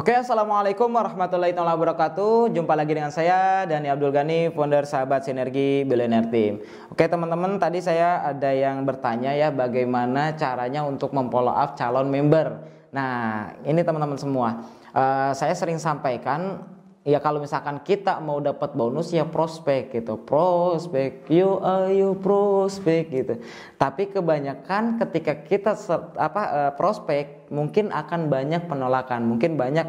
Oke, assalamualaikum warahmatullahi wabarakatuh. Jumpa lagi dengan saya Dani Abdul Ghani, founder Sahabat Sinergi Billionaire Team. Oke teman-teman, tadi saya ada yang bertanya ya, bagaimana caranya untuk memfollow up calon member. Nah, ini teman-teman semua, saya sering sampaikan ya, kalau misalkan kita mau dapat bonus ya prospek gitu, prospek, ayo prospek gitu. Tapi kebanyakan ketika kita prospek, mungkin akan banyak penolakan, mungkin banyak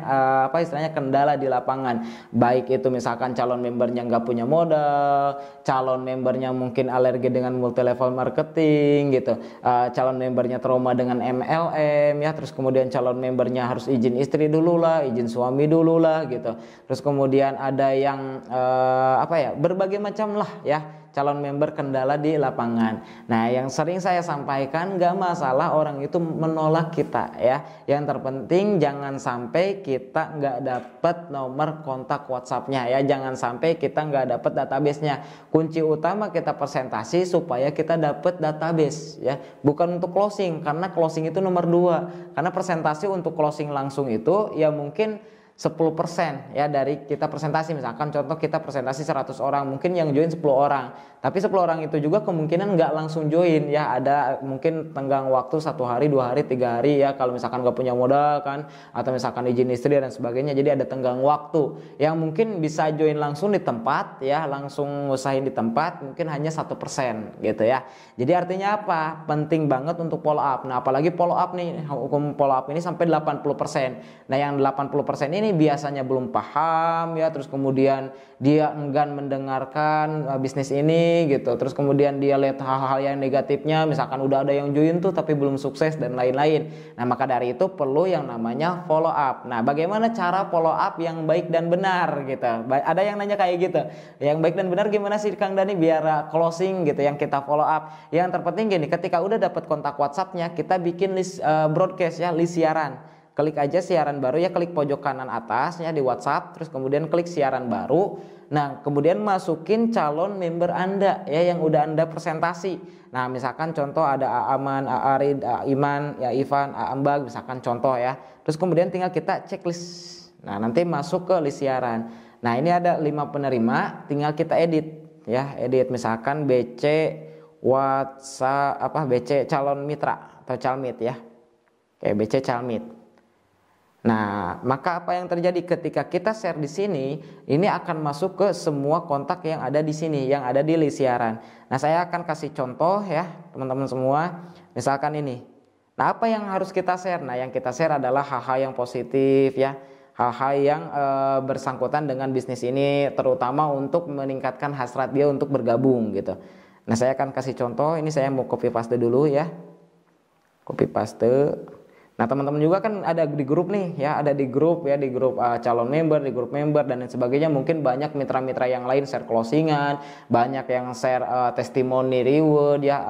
istilahnya kendala di lapangan. Baik itu misalkan calon membernya nggak punya modal, calon membernya mungkin alergi dengan multi level marketing gitu, calon membernya trauma dengan MLM ya, terus kemudian calon membernya harus izin istri dulu lah, izin suami dulu lah gitu. Terus kemudian ada yang berbagai macam lah ya, calon member kendala di lapangan. Nah, yang sering saya sampaikan, gak masalah orang itu menolak kita ya. Yang terpenting jangan sampai kita gak dapat nomor kontak WhatsApp-nya ya. Jangan sampai kita gak dapat database-nya. Kunci utama kita presentasi supaya kita dapat database ya. Bukan untuk closing, karena closing itu nomor 2. Karena presentasi untuk closing langsung itu ya mungkin 10% ya dari kita presentasi. Misalkan contoh kita presentasi 100 orang, mungkin yang join 10 orang, tapi 10 orang itu juga kemungkinan nggak langsung join ya, ada mungkin tenggang waktu 1 hari, 2 hari, 3 hari ya, kalau misalkan nggak punya modal kan, atau misalkan izin istri dan sebagainya. Jadi ada tenggang waktu yang mungkin bisa join langsung di tempat ya, langsung ngusahin di tempat, mungkin hanya 1% gitu ya. Jadi artinya apa? Penting banget untuk follow up. Nah, apalagi follow up nih, hukum follow up ini sampai 80%. Nah, yang 80% ini biasanya belum paham ya, terus kemudian dia enggan mendengarkan bisnis ini gitu, terus kemudian dia lihat hal-hal yang negatifnya, misalkan udah ada yang join tuh tapi belum sukses dan lain-lain. Nah, maka dari itu perlu yang namanya follow up. Nah, bagaimana cara follow up yang baik dan benar gitu? Ada yang nanya kayak gitu, yang baik dan benar gimana sih Kang Dani biar closing gitu yang kita follow up? Yang terpenting gini, ketika udah dapat kontak WhatsApp-nya, kita bikin list broadcast ya, list siaran. Klik aja siaran baru ya, klik pojok kanan atasnya di WhatsApp, terus kemudian klik siaran baru. Nah, kemudian masukin calon member Anda ya yang udah Anda presentasi. Nah, misalkan contoh ada Aaman, Aarid, Iman, ya Ivan, Ambag, misalkan contoh ya. Terus kemudian tinggal kita checklist. Nah, nanti masuk ke list siaran. Nah, ini ada 5 penerima, tinggal kita edit ya, edit misalkan BC WhatsApp BC calon mitra atau calmit ya. Kayak BC calmit. Nah, maka apa yang terjadi ketika kita share di sini, ini akan masuk ke semua kontak yang ada di sini, yang ada di list siaran. Nah, saya akan kasih contoh ya, teman-teman semua. Misalkan ini. Nah, apa yang harus kita share? Nah, yang kita share adalah hal-hal yang positif ya, hal-hal yang bersangkutan dengan bisnis ini, terutama untuk meningkatkan hasrat dia untuk bergabung gitu. Nah, saya akan kasih contoh. Ini saya mau copy paste dulu ya. Copy paste. Nah, teman-teman juga kan ada di grup nih ya, ada di grup ya, di grup calon member, di grup member dan lain sebagainya. Mungkin banyak mitra-mitra yang lain share closingan, banyak yang share testimoni reward ya,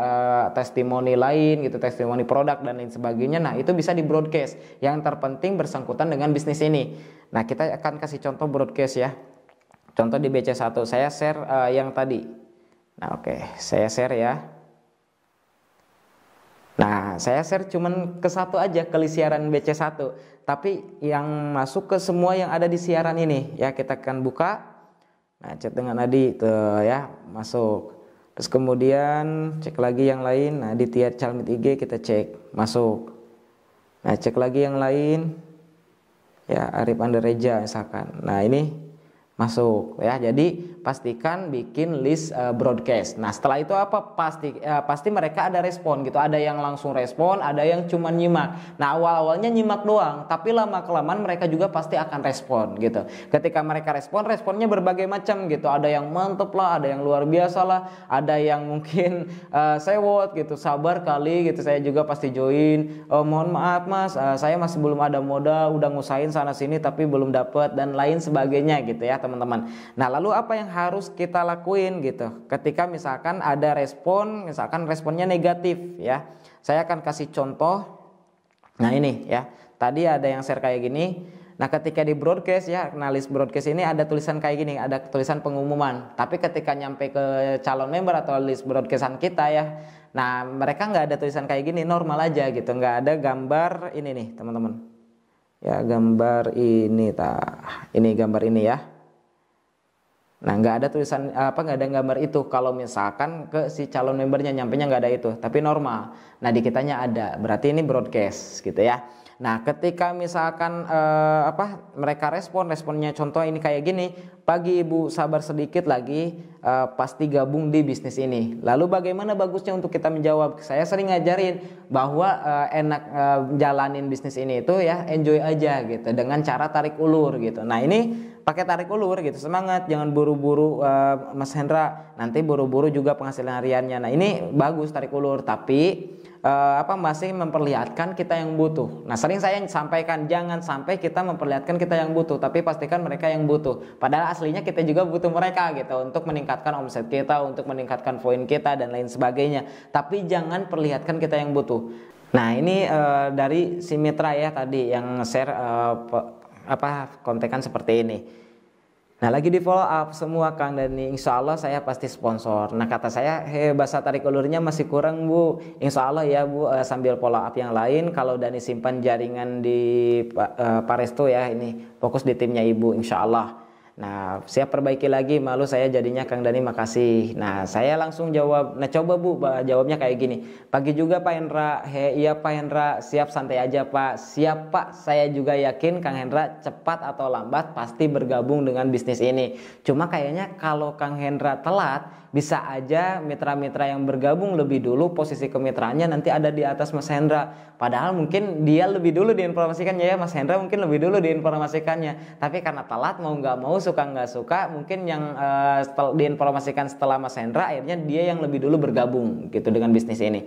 testimoni lain gitu, testimoni produk dan lain sebagainya. Nah, itu bisa di broadcast. Yang terpenting bersangkutan dengan bisnis ini. Nah, kita akan kasih contoh broadcast ya. Contoh di BC1 saya share yang tadi. Nah, oke, saya share ya. Nah, saya share cuman ke satu aja, ke siaran BC1. Tapi yang masuk ke semua yang ada di siaran ini ya, kita akan buka. Nah, chat dengan Adi tuh ya, masuk. Terus kemudian cek lagi yang lain. Nah, di Tiar Calmit IG kita cek, masuk. Nah, cek lagi yang lain. Ya, Arif Andereja misalkan. Nah, ini masuk ya. Jadi pastikan bikin list broadcast. Nah, setelah itu apa? Pasti mereka ada respon gitu. Ada yang langsung respon, ada yang cuma nyimak. Nah, awal-awalnya nyimak doang, tapi lama-kelamaan mereka juga pasti akan respon gitu. Ketika mereka respon, responnya berbagai macam gitu. Ada yang mantep lah, ada yang luar biasa lah, ada yang mungkin sewot gitu, sabar kali gitu, saya juga pasti join. Mohon maaf Mas, saya masih belum ada modal, udah ngusahain sana sini tapi belum dapet dan lain sebagainya gitu ya, teman-teman. Nah, lalu apa yang harus kita lakuin gitu ketika misalkan ada respon, misalkan responnya negatif ya. Saya akan kasih contoh. Nah, ini ya, tadi ada yang share kayak gini. Nah, ketika di broadcast ya, nah list broadcast ini ada tulisan kayak gini, ada tulisan pengumuman. Tapi ketika nyampe ke calon member atau list broadcastan kita ya, nah mereka nggak ada tulisan kayak gini, normal aja gitu, nggak ada gambar ini nih teman-teman. Ya gambar ini ini gambar ini ya. Nah nggak ada tulisan nggak ada gambar itu kalau misalkan ke si calon membernya nyampenya nggak ada itu, tapi normal. Nah di kitanya ada, berarti ini broadcast gitu ya. Nah ketika misalkan mereka responnya contoh ini kayak gini, pagi ibu sabar sedikit lagi, pasti gabung di bisnis ini. Lalu bagaimana bagusnya untuk kita menjawab? Saya sering ngajarin bahwa enak jalanin bisnis ini itu ya enjoy aja gitu dengan cara tarik ulur gitu. Nah ini pakai tarik ulur gitu, semangat, jangan buru-buru Mas Hendra, nanti buru-buru juga penghasilan hariannya. Nah ini bagus tarik ulur, tapi masih memperlihatkan kita yang butuh. Nah sering saya sampaikan jangan sampai kita memperlihatkan kita yang butuh, tapi pastikan mereka yang butuh. Padahal aslinya kita juga butuh mereka gitu untuk meningkatkan omset kita, untuk meningkatkan poin kita dan lain sebagainya. Tapi jangan perlihatkan kita yang butuh. Nah ini dari si mitra ya tadi yang share kontekan seperti ini. Nah lagi di follow up semua Kang Dani, insya Allah saya pasti sponsor. Nah kata saya bahasa tarik ulurnya masih kurang Bu, insya Allah ya Bu, sambil follow up yang lain. Kalau Dani simpan jaringan di Paresto ya, ini fokus di timnya Ibu insya Allah. Nah siap perbaiki lagi, malu saya jadinya Kang Dani, makasih. Nah saya langsung jawab, nah coba Bu jawabnya kayak gini. Pagi juga Pak Hendra, iya Pak Hendra, siap santai aja Pak. Siap Pak, saya juga yakin Kang Hendra cepat atau lambat pasti bergabung dengan bisnis ini. Cuma kayaknya kalau Kang Hendra telat, bisa aja mitra-mitra yang bergabung lebih dulu posisi kemitraannya nanti ada di atas Mas Hendra. Padahal mungkin dia lebih dulu diinformasikannya ya, Mas Hendra mungkin lebih dulu diinformasikannya. Tapi karena telat mau nggak mau, suka nggak suka, mungkin yang diinformasikan setelah Mas Hendra akhirnya dia yang lebih dulu bergabung gitu dengan bisnis ini.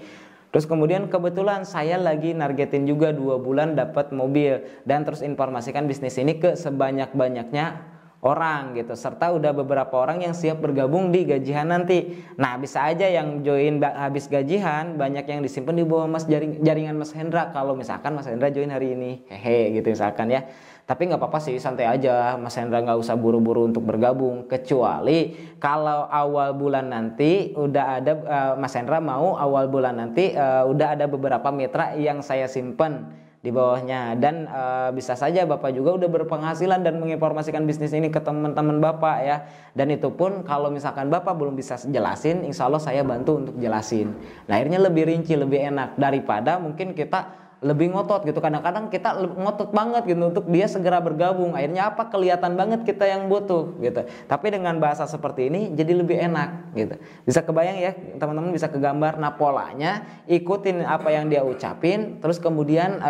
Terus kemudian kebetulan saya lagi nargetin juga 2 bulan dapat mobil dan terus informasikan bisnis ini ke sebanyak-banyaknya orang gitu, serta udah beberapa orang yang siap bergabung di gajian nanti. Nah bisa aja yang join habis gajian banyak yang disimpan di bawah jaringan Mas Hendra kalau misalkan Mas Hendra join hari ini, hehe gitu misalkan ya. Tapi nggak apa-apa sih, santai aja, Mas Hendra nggak usah buru-buru untuk bergabung, kecuali kalau awal bulan nanti udah ada Mas Hendra mau awal bulan nanti udah ada beberapa mitra yang saya simpen di bawahnya, dan bisa saja Bapak juga udah berpenghasilan dan menginformasikan bisnis ini ke teman-teman Bapak ya. Dan itu pun kalau misalkan Bapak belum bisa jelasin, insya Allah saya bantu untuk jelasin. Nah akhirnya lebih rinci, lebih enak daripada mungkin kita lebih ngotot gitu. Kadang-kadang kita ngotot banget gitu untuk dia segera bergabung, akhirnya kelihatan banget kita yang butuh gitu. Tapi dengan bahasa seperti ini jadi lebih enak gitu. Bisa kebayang ya teman-teman, bisa kegambar. Nah polanya ikutin apa yang dia ucapin, terus kemudian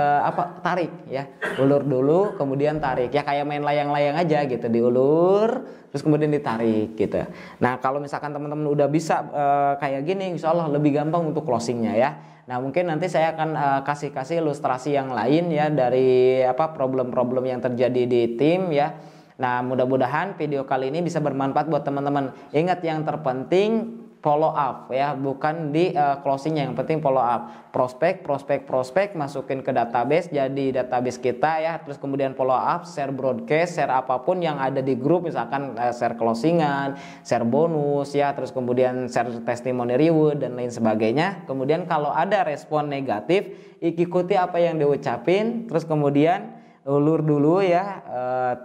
tarik ya, ulur dulu kemudian tarik ya, kayak main layang-layang aja gitu, diulur terus kemudian ditarik gitu. Nah kalau misalkan teman-teman udah bisa kayak gini, insya Allah lebih gampang untuk closingnya ya. Nah mungkin nanti saya akan kasih ilustrasi yang lain ya dari problem-problem yang terjadi di tim ya. Nah mudah-mudahan video kali ini bisa bermanfaat buat teman-teman. Ingat yang terpenting follow up ya, bukan di closingnya, yang penting follow up. Prospek masukin ke database, jadi database kita ya. Terus kemudian follow up, share broadcast, share apapun yang ada di grup, misalkan share closingan, share bonus ya, terus kemudian share testimoni reward dan lain sebagainya. Kemudian kalau ada respon negatif, ikuti apa yang diucapin, terus kemudian ulur dulu ya.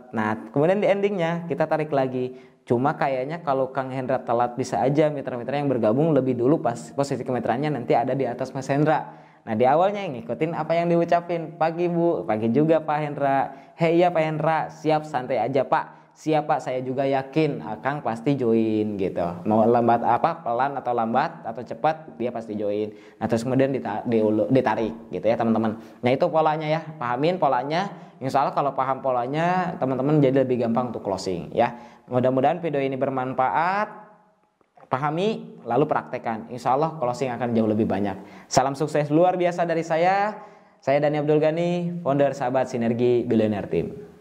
Nah kemudian di endingnya kita tarik lagi. Cuma kayaknya kalau Kang Hendra telat, bisa aja mitra-mitra yang bergabung lebih dulu pas posisi kemitraannya nanti ada di atas Mas Hendra. Nah di awalnya ngikutin apa yang diucapin. Pagi Bu, pagi juga Pak Hendra. Hei ya Pak Hendra, siap santai aja Pak. Siap Pak, saya juga yakin Kang pasti join gitu. Mau lambat pelan atau lambat atau cepat, dia pasti join. Nah terus kemudian ditarik gitu ya teman-teman. Nah itu polanya ya, pahamin polanya. Insya Allah kalau paham polanya, teman-teman jadi lebih gampang untuk closing ya. Mudah-mudahan video ini bermanfaat. Pahami lalu praktekkan. Insya Allah closing akan jauh lebih banyak. Salam sukses luar biasa dari saya. Saya Dani Abdul Ghani, founder Sahabat Sinergi Billionaire Team.